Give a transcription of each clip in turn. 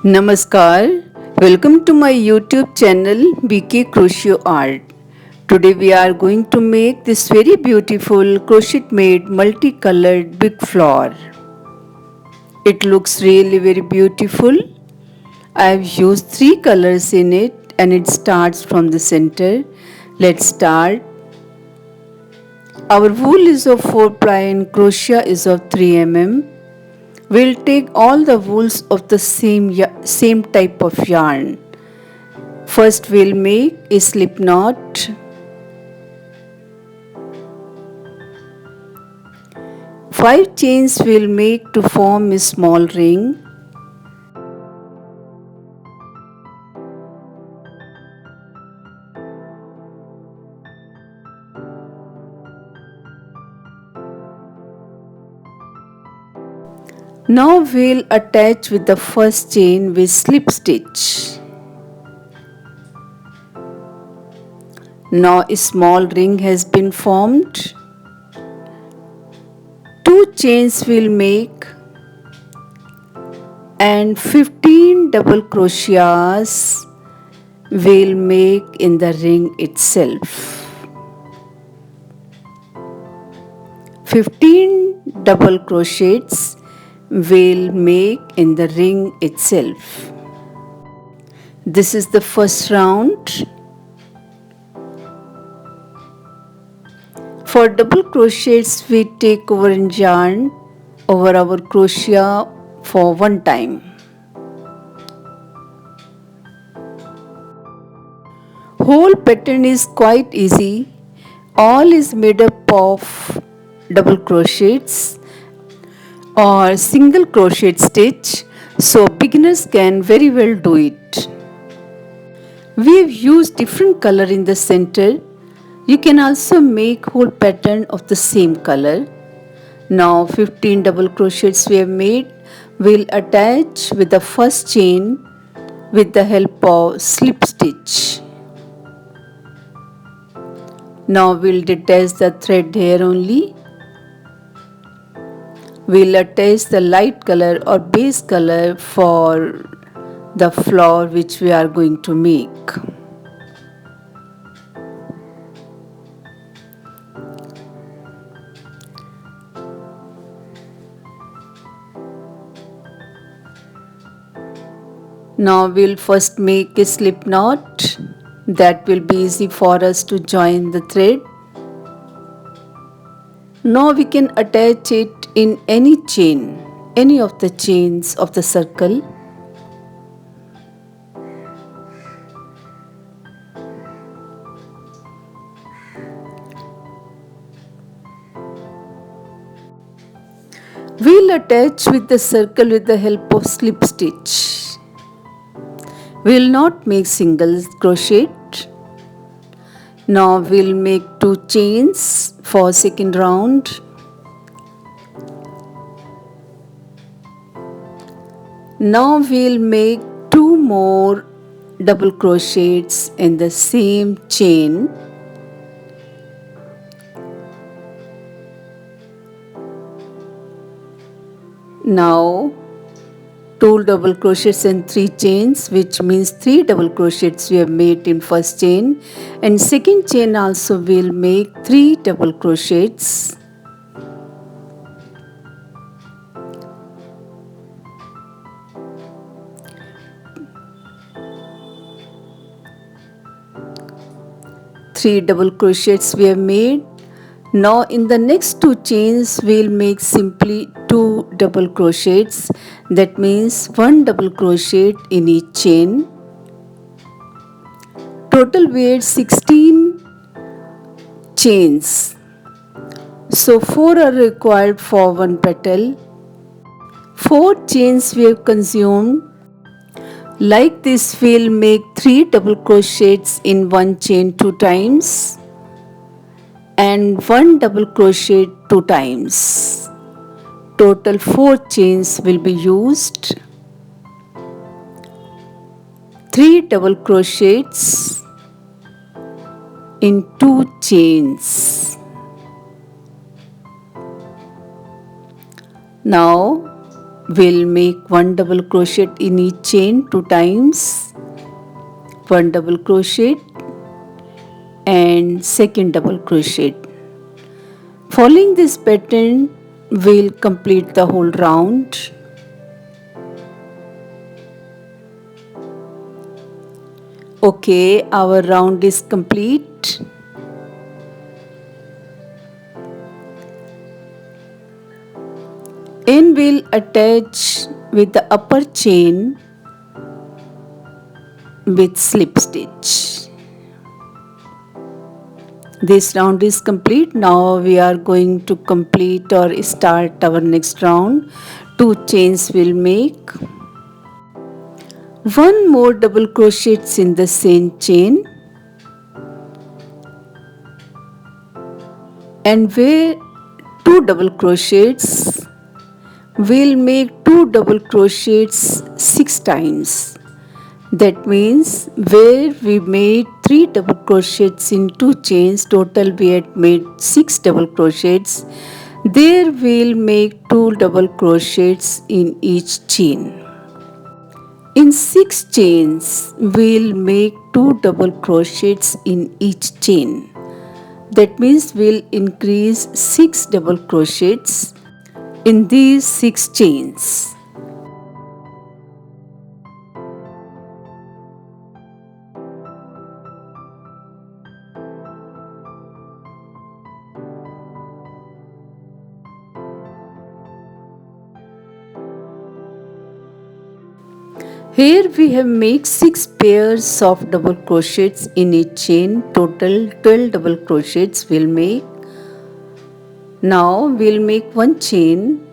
Namaskar, welcome to my YouTube channel BK Crochet Art. Today we are going to make this very beautiful crochet made multicolored big flower. It looks really very beautiful. I have used three colors in it and it starts from the center. Let's start. Our wool is of 4 ply and crochet is of 3 mm. We'll take all the wools of the same type of yarn. First we'll make a slip knot. 5 chains we'll make to form a small ring. Now we'll attach with the first chain with slip stitch. Now a small ring has been formed. 2 chains we'll make and 15 double crochets we'll make in the ring itself. 15 double crochets we'll make in the ring itself. This is the first round. For double crochets we take over yarn over our crochet for one time. Whole pattern is quite easy. All is made up of double crochets or single crochet stitch, so beginners can very well do it. We have used different color in the center. You can also make whole pattern of the same color. Now 15 double crochets we have made, we'll attach with the first chain with the help of slip stitch. Now we'll detach the thread here only. We'll attach the light color or base color for the flower which we are going to make. Now we'll first make a slip knot. That will be easy for us to join the thread. Now we can attach it in any chain, any of the chains of the circle. We'll attach with the circle with the help of slip stitch. We'll not make single crochet. Now we'll make 2 chains for second round. Now we'll make 2 more double crochets in the same chain. Now 2 double crochets and 3 chains, which means 3 double crochets we have made in first chain, and second chain also we'll make 3 double crochets. Three double crochets we have made. Now in the next 2 chains we'll make simply 2 double crochets. That means 1 double crochet in each chain. Total we had 16 chains. So 4 are required for one petal. 4 chains we have consumed. Like this we'll make 3 double crochets in one chain 2 times and 1 double crochet 2 times. Total 4 chains will be used. 3 double crochets in 2 chains. Now we'll make one double crochet in each chain 2 times, one double crochet and second double crochet. Following this pattern, we'll complete the whole round. Okay, our round is complete. And we'll attach with the upper chain with slip stitch. This round is complete. Now we are going to complete or start our next round. 2 chains will make. One more double crochets in the same chain, and where 2 double crochets, we'll make 2 double crochets 6 times. That means where we made 3 double crochets in 2 chains, total we had made 6 double crochets. There we'll make 2 double crochets in each chain. In 6 chains, we'll make 2 double crochets in each chain. That means we'll increase 6 double crochets in these 6 chains. Here we have made 6 pairs of double crochets in each chain. Total 12 double crochets we'll make. Now we'll make one chain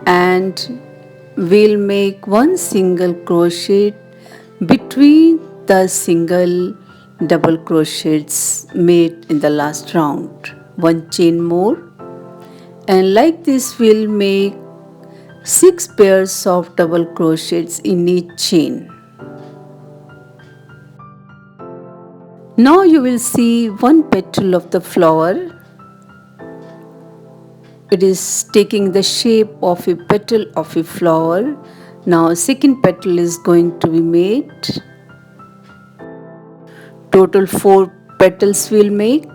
and we'll make one single crochet between the single double crochets made in the last round. One chain more, and like this we'll make 6 pairs of double crochets in each chain. Now you will see one petal of the flower. It is taking the shape of a petal of a flower. Now second petal is going to be made. Total 4 petals we'll make.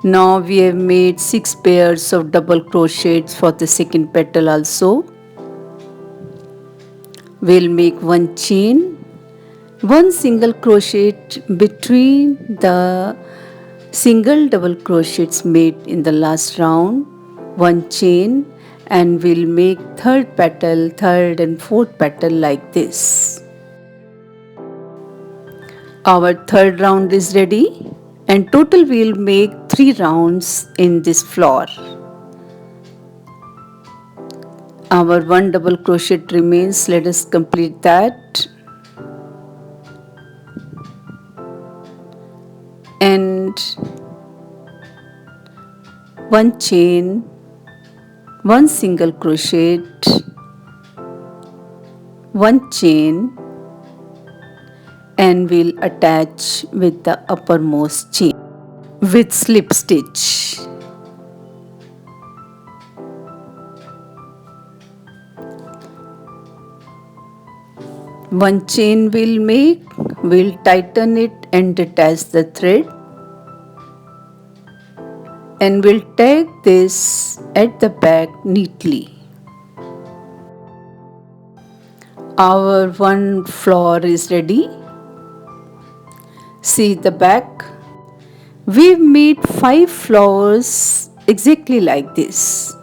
Now we have made 6 pairs of double crochets for the second petal also. We'll make one chain, one single crochet between the single double crochets made in the last round, one chain, and we'll make third petal, third and fourth petal like this. Our third round is ready. And total we'll make 3 rounds in this flower. Our one double crochet remains. Let us complete that. And one chain, one single crochet, one chain, and we'll attach with the uppermost chain with slip stitch. One chain we'll make, we'll tighten it and attach the thread, and we'll tag this at the back neatly. Our one flower is ready. See the back. We've made 5 flowers exactly like this.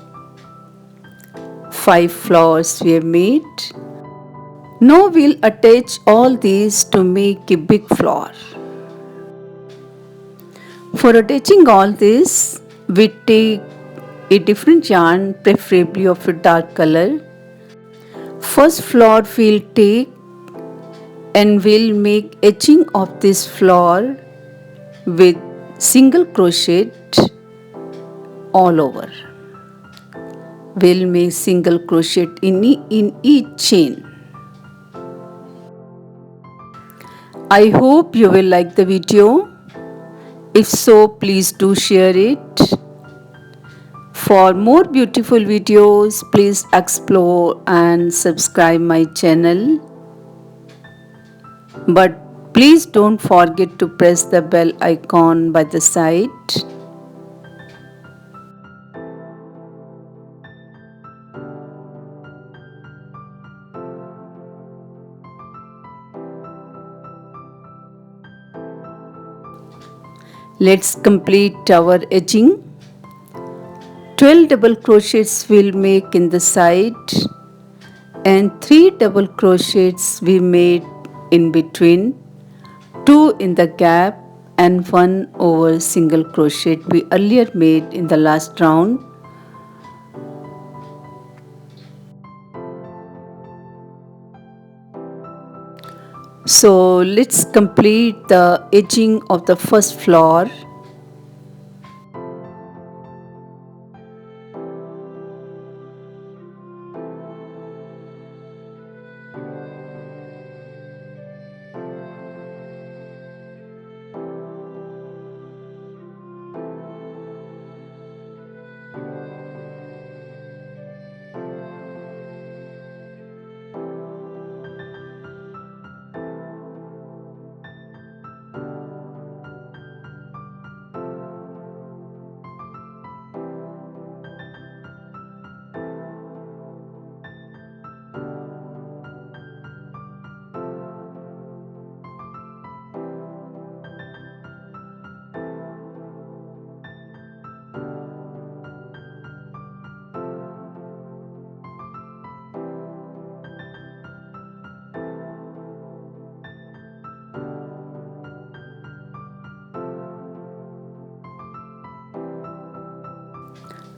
5 flowers we have made. Now we'll attach all these to make a big flower. For attaching all this, we take a different yarn, preferably of a dark color. First flower we'll take and we'll make etching of this flower with single crochet all over. We'll make single crochet in each chain. I hope you will like the video. If so, please do share it. For more beautiful videos, please explore and subscribe my channel. But please don't forget to press the bell icon by the side. Let's complete our edging. 12 double crochets we'll make in the side and 3 double crochets we made in between, 2 in the gap and 1 over single crochet we earlier made in the last round. So let's complete the edging of the first flower.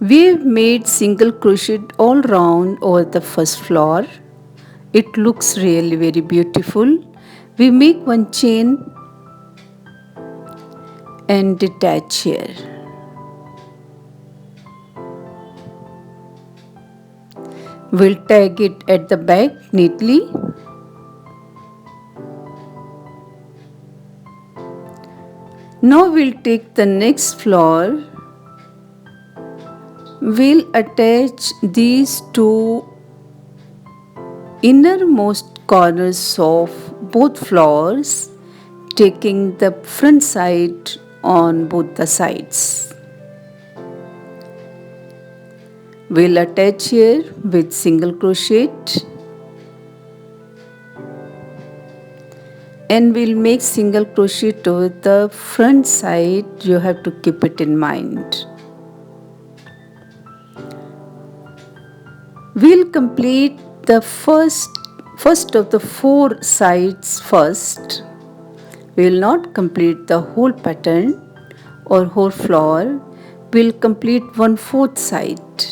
We've made single crochet all round over the first flower. It looks really very beautiful. We make one chain and detach here. We'll tag it at the back neatly. Now we'll take the next flower. We'll attach these two innermost corners of both flowers, taking the front side on both the sides. We'll attach here with single crochet and we'll make single crochet over the front side. You have to keep it in mind. We'll complete the first of the 4 sides first. We will not complete the whole pattern or whole flower. We'll complete 1/4 side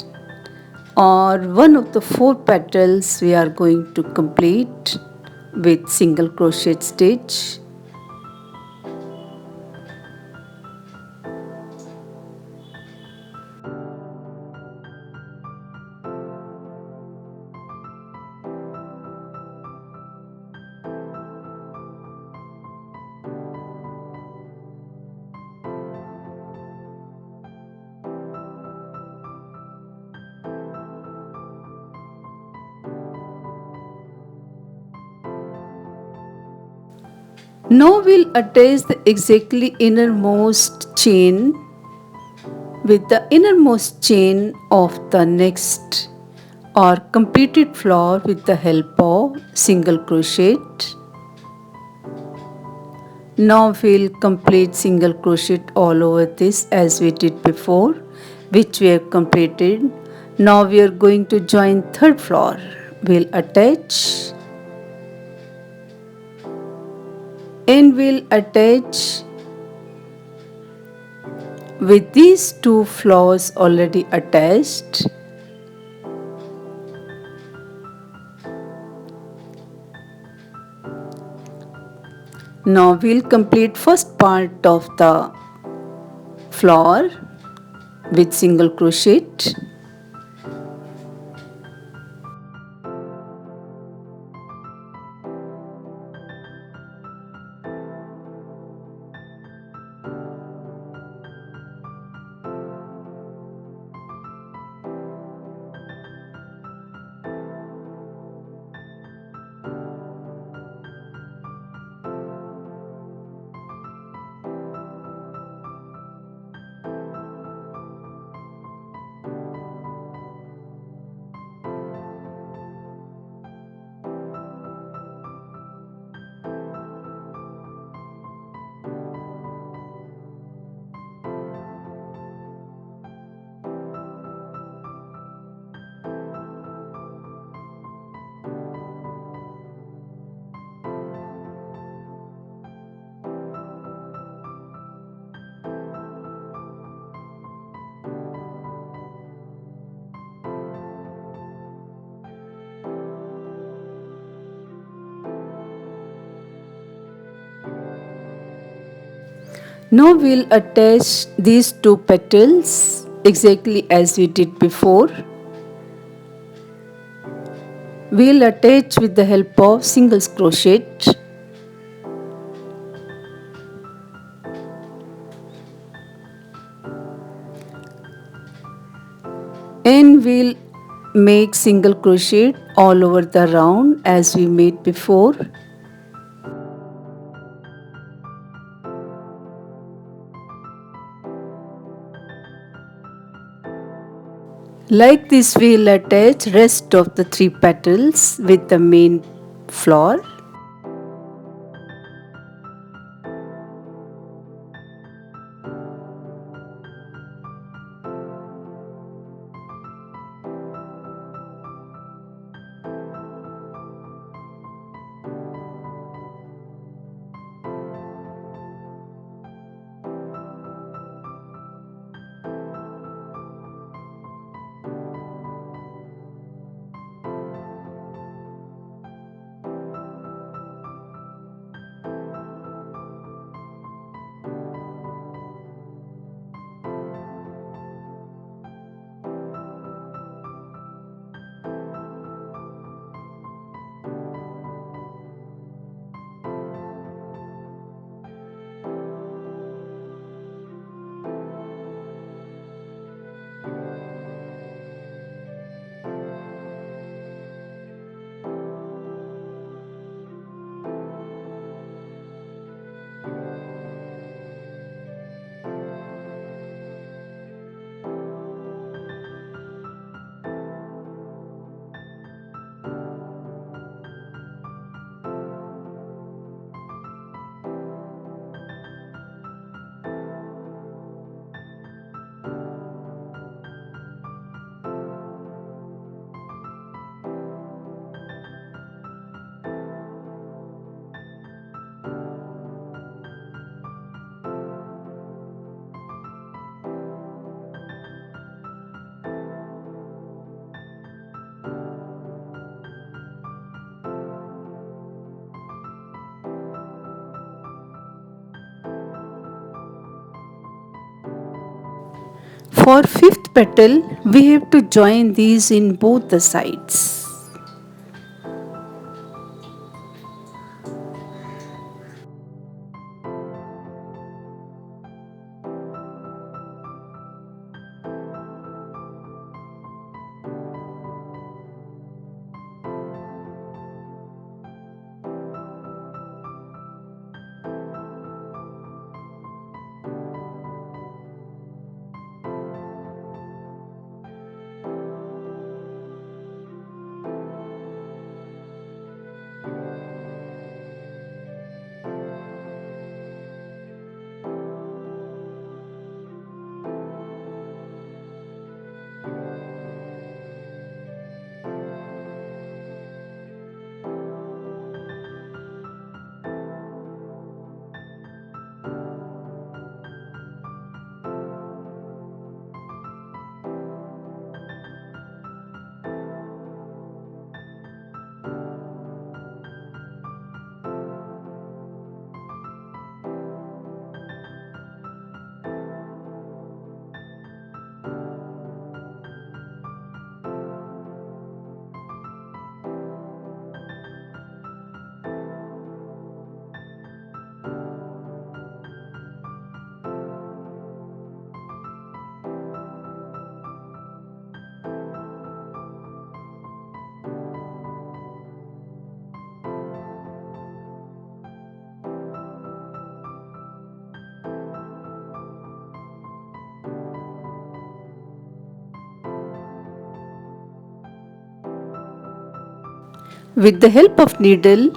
or one of the 4 petals we are going to complete with single crochet stitch. Now we'll attach the exactly innermost chain with the innermost chain of the next or completed flower with the help of single crochet. Now we'll complete single crochet all over this as we did before, which we have completed. Now we are going to join third flower. We'll attach and we'll attach With these two flowers already attached, now we'll complete first part of the flower with single crochet. Now we'll attach these two petals exactly as we did before. We'll attach with the help of single crochet. And we'll make single crochet all over the round as we made before. Like this we'll attach rest of the three petals with the main flower. For fifth petal, we have to join these in both the sides. With the help of needle,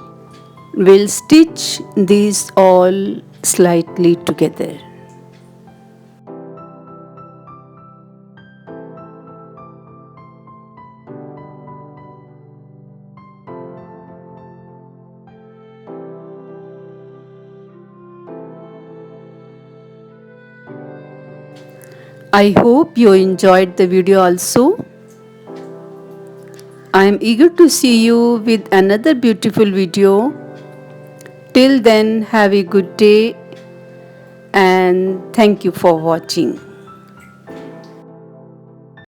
we'll stitch these all slightly together. I hope you enjoyed the video also. I am eager to see you with another beautiful video. Till then, have a good day and thank you for watching.